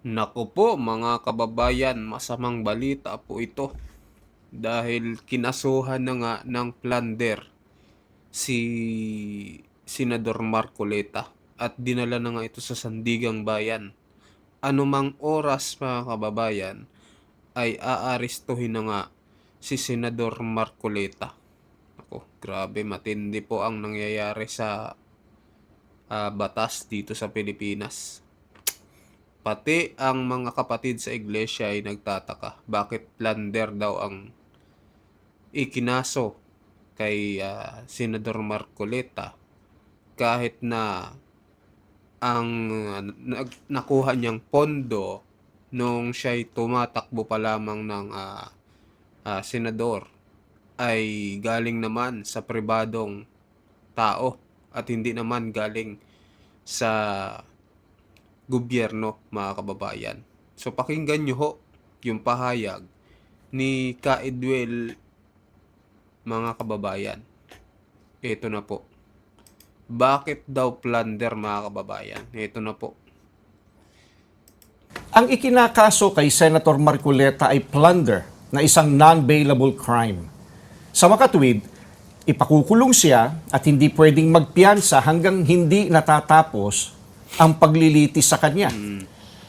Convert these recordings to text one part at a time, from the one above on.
Naku po mga kababayan, masamang balita po ito dahil kinasuhan na nga ng plunder si Senador Marcoleta at dinala na nga ito sa Sandigang Bayan. Anumang oras mga kababayan ay aarestuhin na nga si Senador Marcoleta. Ako, grabe matindi po ang nangyayari sa batas dito sa Pilipinas. Pati ang mga kapatid sa iglesia ay nagtataka bakit plunder daw ang ikinaso kay Senador Marcoleta kahit na ang nakuha niyang pondo nung siya'y tumatakbo pa lamang ng senador ay galing naman sa pribadong tao at hindi naman galing sa gobyerno, mga kababayan. So pakinggan nyo ho yung pahayag ni Ka Edwel, mga kababayan. Ito na po. Bakit daw plunder, mga kababayan? Ito na po. Ang ikinakaso kay Senator Marcoleta ay plunder na isang non-bailable crime. Sa makatuwid, ipakukulong siya at hindi pwedeng magpiyansa hanggang hindi natatapos ang paglilitis sa kanya.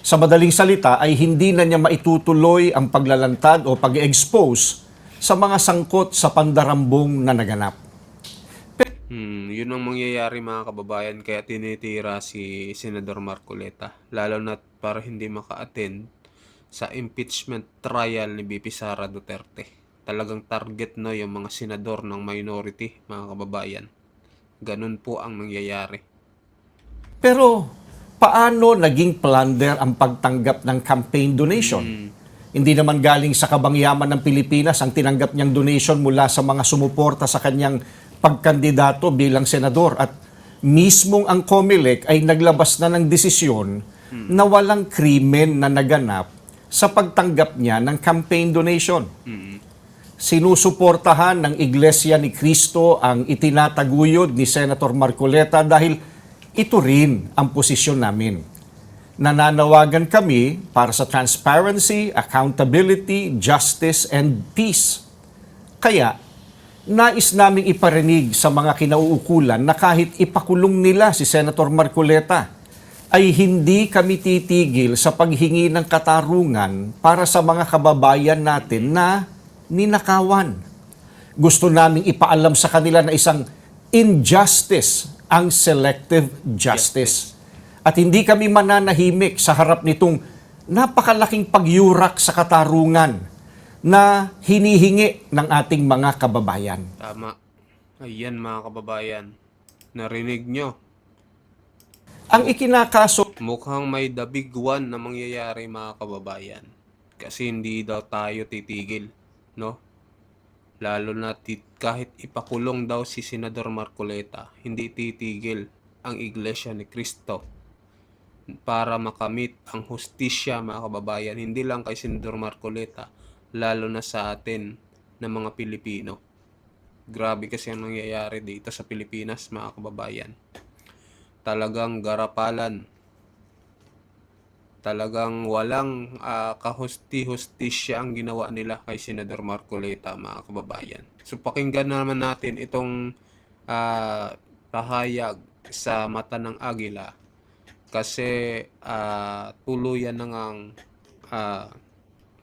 Sa madaling salita ay hindi na niya maitutuloy ang paglalantad o pag-expose sa mga sangkot sa pandarambong na naganap. Yun ang mangyayari, mga kababayan, kaya tinitira si Senador Marcoleta. Lalo na para hindi maka-attend sa impeachment trial ni BP Sara Duterte. Talagang target na yung mga senador ng minority, mga kababayan. Ganun po ang nangyayari. Pero paano naging plunder ang pagtanggap ng campaign donation? Hindi naman galing sa kabangyaman ng Pilipinas ang tinanggap niyang donation mula sa mga sumuporta sa kanyang pagkandidato bilang senador at mismong ang COMELEC ay naglabas na ng desisyon na walang krimen na naganap sa pagtanggap niya ng campaign donation. Sinusuportahan ng Iglesia ni Cristo ang itinataguyod ni Senator Marcoleta dahil ito rin ang posisyon namin. Nananawagan kami para sa transparency, accountability, justice, and peace. Kaya, nais naming iparinig sa mga kinauukulan na kahit ipakulong nila si Senator Marcoleta, ay hindi kami titigil sa paghingi ng katarungan para sa mga kababayan natin na ninakawan. Gusto naming ipaalam sa kanila na isang injustice ang selective justice. At hindi kami mananahimik sa harap nitong napakalaking pagyurak sa katarungan na hinihingi ng ating mga kababayan. Tama. Ayan, mga kababayan. Narinig nyo. Ang ikinakaso, Mukhang may the big one na mangyayari, mga kababayan. Kasi hindi daw tayo titigil, no? Lalo na kahit ipakulong daw si Senador Marcoleta, hindi titigil ang Iglesia ni Cristo para makamit ang hustisya, mga kababayan. Hindi lang kay Senador Marcoleta, lalo na sa atin na mga Pilipino. Grabe kasi ang nangyayari dito sa Pilipinas, mga kababayan. Talagang garapalan. Talagang walang kahusti-hustisya ang ginawa nila kay Senador Marcoleta, mga kababayan. So pakinggan naman natin itong pahayag sa Mata ng Agila kasi tuluyan na ngang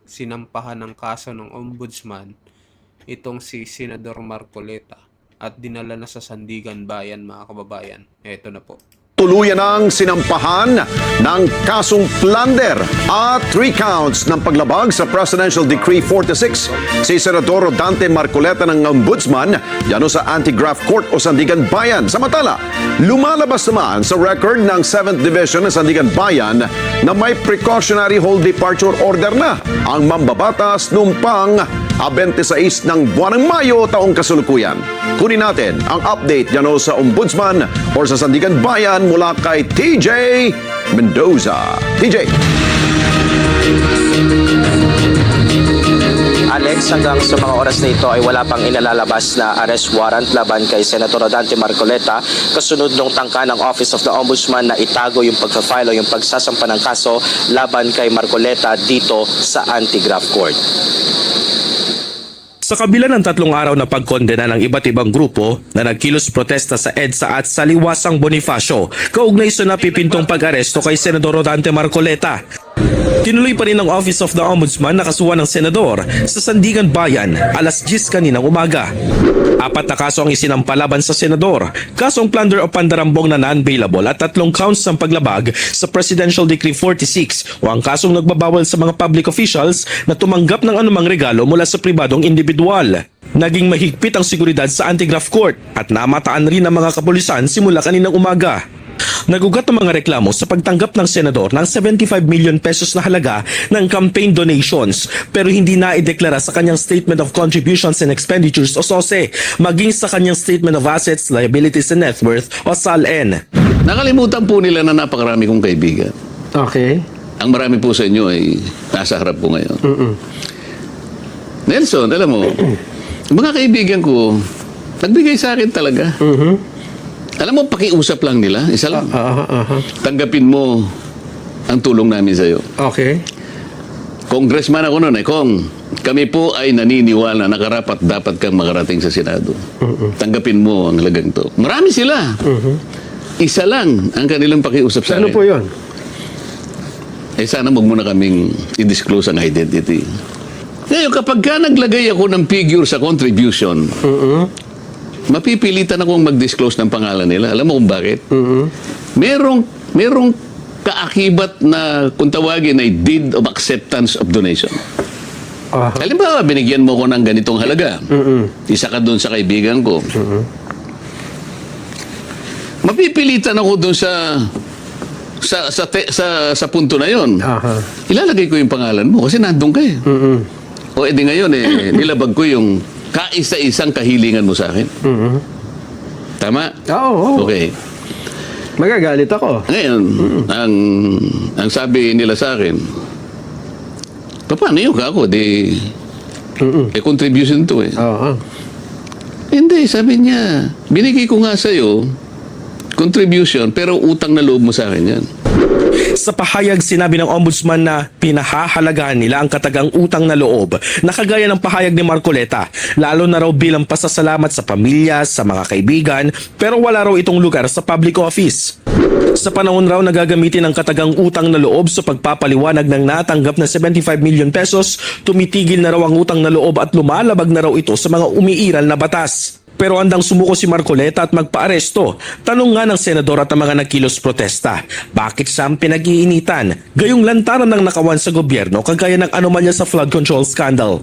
sinampahan ng kaso ng ombudsman itong si Senador Marcoleta at dinala na sa Sandigan Bayan, mga kababayan. Eto na po. Tuluyan ang sinampahan ng kasong plunder at 3 counts ng paglabag sa Presidential Decree 46 si Senador Dante Marcoleta ng Ombudsman dyan sa Anti-Graft Court o Sandigan Bayan. Samantala, lumalabas naman sa record ng 7th Division ng Sandigan Bayan na may precautionary hold departure order na ang mambabatas noong pang 26 ng buwan ng Mayo taong kasalukuyan. Kunin natin ang update dyan sa Ombudsman or sa Sandigan Bayan mula kay TJ Mendoza. TJ. Alex, hanggang sa mga oras na ito ay wala pang inalalabas na arrest warrant laban kay Senator Dante Marcoleta kasunod nung tangka ng Office of the Ombudsman na itago yung pagka-file o yung pagsasampa ng kaso laban kay Marcoleta dito sa Anti-Graft Court. Sa kabila ng 3 araw na pagkondena ng iba't ibang grupo na nagkilos protesta sa EDSA at sa Liwasang Bonifacio, kaugnay sa napipintong pag-aresto kay Senador Dante Marcoleta. Tinuloy pa rin ng Office of the Ombudsman na kasuhan ng senador sa Sandigan Bayan alas 10 kaninang umaga. 4 na kaso ang isinampa laban sa senador, kasong plunder o pandarambong na non-bailable at 3 counts ng paglabag sa Presidential Decree 46 o ang kasong nagbabawal sa mga public officials na tumanggap ng anumang regalo mula sa pribadong individual. Naging mahigpit ang seguridad sa Anti-Graft Court at namataan rin ng mga kapulisan simula kaninang umaga. Nagugat ang mga reklamo sa pagtanggap ng senador ng 75 million pesos na halaga ng campaign donations pero hindi na ideklara sa kanyang Statement of Contributions and Expenditures o SOSE maging sa kanyang Statement of Assets, Liabilities and Net Worth o SALN. Nakalimutan po nila na napakarami kong kaibigan. Okay. Ang marami po sa inyo ay nasa harap po ngayon. Nelson, alam mo, mga kaibigan ko, nagbigay sa akin talaga. Alam mo, pakiusap lang nila. Isa lang. Tanggapin mo ang tulong namin sa'yo. Okay. Congressman ako noon Kong, kami po ay naniniwala na karapat dapat kang makarating sa Senado. Tanggapin mo ang halagang to. Marami sila. Isa lang ang kanilang pakiusap sa Ano akin. po yun? Sana wag mo na kaming i-disclose ang identity. Ngayon, kapag ka naglagay ako ng figure sa contribution, mapipilitan akong mag-disclose ng pangalan nila. Alam mo kung bakit? Merong kaakibat na kung tawagin ay deed of acceptance of donation. Halimbawa, binigyan mo ko ng ganitong halaga. Isa ka doon sa kaibigan ko. Mapipilitan ako doon sa punto na yon. Ilalagay ko yung pangalan mo kasi nandun ka eh. O edi ngayon nilabag ko yung kaisa-isang kahilingan mo sa akin. Tama? Oo. Okay. Magagalit ako. Ngayon, ang sabi nila sa akin, paano yung ako? Contribution to eh. Oo. Hindi, sabi niya, binigay ko nga sa'yo, contribution, pero utang na loob mo sa akin yan. Sa pahayag, sinabi ng ombudsman na pinahahalagahan nila ang katagang utang na loob na kagaya ng pahayag ni Marcoleta, lalo na raw bilang pasasalamat sa pamilya, sa mga kaibigan, pero wala raw itong lugar sa public office. Sa panahon raw na gagamitin ang katagang utang na loob sa pagpapaliwanag ng natanggap na 75 million pesos, tumitigil na raw ang utang na loob at lumalabag na raw ito sa mga umiiral na batas. Pero andang sumuko si Marcoleta at magpaaresto. Tanong nga ng senador at ang mga nagkilos protesta, bakit siyang pinag-iinitan? Gayong lantaran ng nakawan sa gobyerno kagaya ng anomalya sa flood control scandal.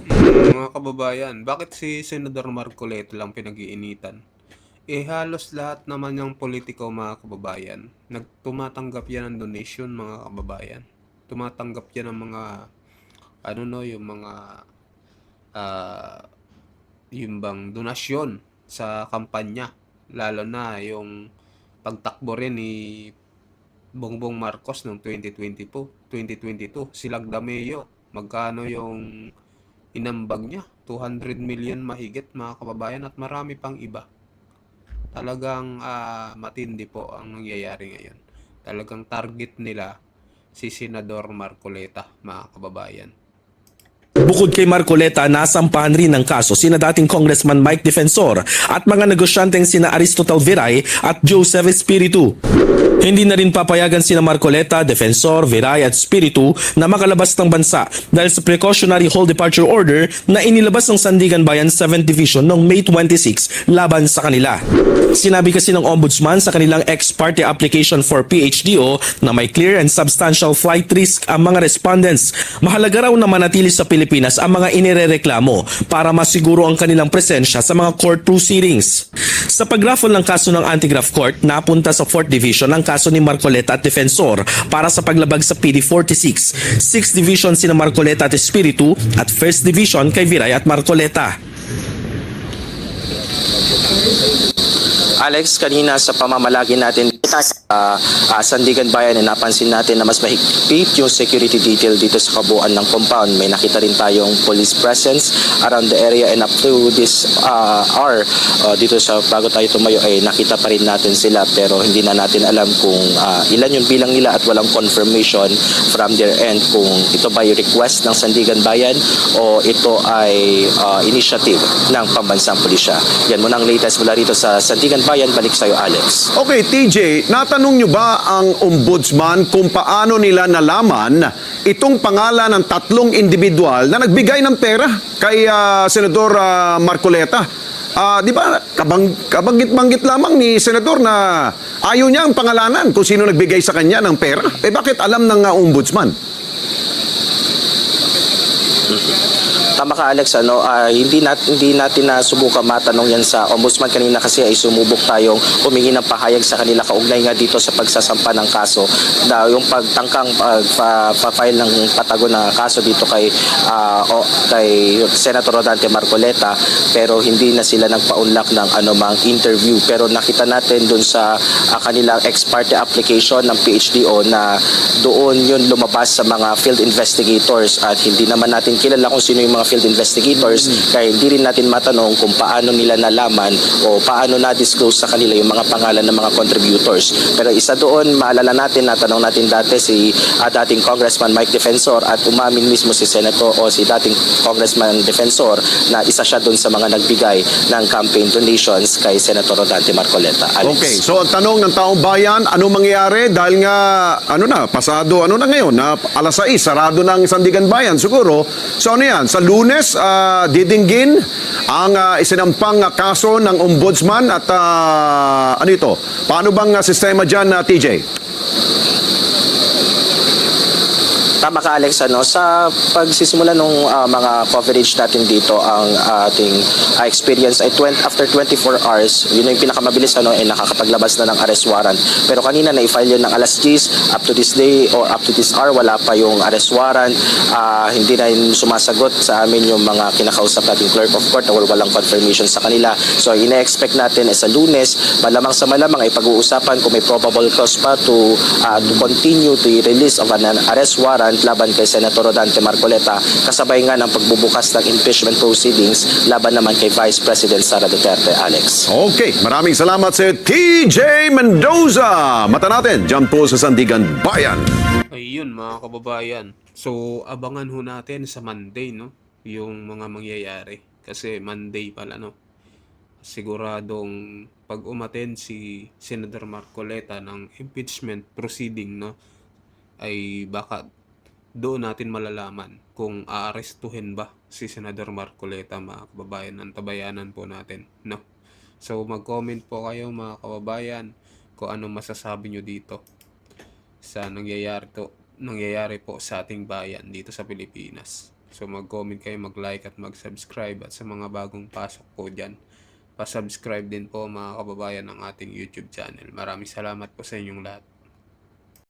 Mga kababayan, bakit si Senador Marcoleta lang pinag-iinitan? Halos lahat naman ng politiko, mga kababayan, tumatanggap yan ng donation, mga kababayan. Tumatanggap yan ng mga, yung bang donasyon sa kampanya. Lalo na yung pagtakbo rin ni Bongbong Marcos noong 2022, Silagdameo. Magkano yung inambag niya? 200 million mahigit, mga kababayan, at marami pang iba. Talagang matindi po ang nangyayari ngayon. Talagang target nila si Senador Marcoleta, mga kababayan. Bukod kay Marcoleta, nasampahan rin ng kaso sina dating Congressman Mike Defensor at mga negosyanteng sina Aristotle Viray at Joseph Espiritu. Hindi na rin papayagan sina Marcoleta, Defensor, Viray at Espiritu na makalabas ng bansa dahil sa precautionary hold departure order na inilabas ng Sandigan Bayan 7th Division noong May 26 laban sa kanila. Sinabi kasi ng Ombudsman sa kanilang ex parte application for PHDO na may clear and substantial flight risk ang mga respondents. Mahalaga raw na manatili sa Pilipinas ang mga inirereklamo para masiguro ang kanilang presensya sa mga court proceedings. Sa pag-raffle ng kaso ng Anti-Graft Court, napunta sa 4th Division ang kaso ni Marcoleta at Defensor para sa paglabag sa PD 46. 6th Division sina Marcoleta at Espiritu at 1st Division kay Viray at Marcoleta. Alex, kanina sa pamamalagi natin sa Sandigan Bayan, napansin natin na mas mahigpit yung security detail dito sa kabuuan ng compound. May nakita rin tayong police presence around the area, and up to this hour, dito sa bago tayo tumayo ay nakita pa rin natin sila, pero hindi na natin alam kung ilan yung bilang nila at walang confirmation from their end kung ito ba yung request ng Sandigan Bayan o ito ay initiative ng pambansang pulisya. Yan muna ang latest mula rito sa Sandigan Bayan. Balik sa'yo, Alex. Okay, TJ, natanong nyo ba ang ombudsman kung paano nila nalaman itong pangalan ng 3 individual na nagbigay ng pera kay Senador Marcoleta? Di ba, kabanggit-banggit lamang ni Senador na ayaw niya ang pangalanan kung sino nagbigay sa kanya ng pera. Eh bakit alam ng ombudsman? Tama ka, Alex, hindi natin nasubukan matanong yan sa ombudsman kanina kasi ay sumubok tayong humingi ng pahayag sa kanila kaugnay nga dito sa pagsasampa ng kaso na yung pagtangkang pa-file ng patago na kaso dito kay Senator Rodante Marcoleta, pero hindi na sila nagpaunlak ng anumang interview. Pero nakita natin dun sa kanilang ex parte application ng PHDO na doon yun lumabas sa mga field investigators, at hindi naman natin kilala kung sino yung mga field investigators, kaya hindi rin natin matanong kung paano nila nalaman o paano na-disclose sa kanila yung mga pangalan ng mga contributors. Pero isa doon, maalala natin, natanong natin dati si dating Congressman Mike Defensor, at umamin mismo si Senator o si dating Congressman Defensor na isa siya doon sa mga nagbigay ng campaign donations kay Senator Rodante Marcoleta. Alex. Okay, so ang tanong ng taong bayan, ano mangyayari dahil nga pasado na ngayon, na alas 6, sarado ng Sandigan Bayan siguro. So ano yan, sa Lunes didinggin ang isinampang kaso ng ombudsman, at ano ito? Paano bang sistema diyan, TJ? Tama ka, Alex, sa pagsisimula ng mga coverage natin dito, ang ating experience ay after 24 hours, yun yung pinakamabilis ay nakakapaglabas na ng arrest warrant. Pero kanina na-file yun ng alas 10, up to this day or up to this hour, wala pa yung arrest warrant. Hindi na yun sumasagot sa amin yung mga kinakausap natin clerk of court na walang confirmation sa kanila. So ina-expect natin sa Lunes, malamang sa malamang ay pag-uusapan kung may probable cause pa to continue the release of an arrest warrant laban kay Senator Rodante Marcoleta, kasabay nga ng pagbubukas ng impeachment proceedings laban naman kay Vice President Sara Duterte. Alex. Okay, maraming salamat sa TJ Mendoza. Mata natin, dyan po sa Sandigan Bayan. Ayun mga kababayan. So abangan ho natin sa Monday, no, yung mga mangyayari. Kasi Monday pala, no. Siguradong pag umattend si Senator Marcoleta ng impeachment proceeding, no, ay baka doon natin malalaman kung aarestuhin ba si Senador Marcoleta, mga kababayan. Ng tabayanan po natin, no. So mag-comment po kayo mga kababayan kung ano masasabi nyo dito sa nangyayari po sa ating bayan dito sa Pilipinas. So mag-comment kayo, mag-like at mag-subscribe, at sa mga bagong pasok po dyan, pa-subscribe din po mga kababayan ng ating YouTube channel. Maraming salamat po sa inyong lahat.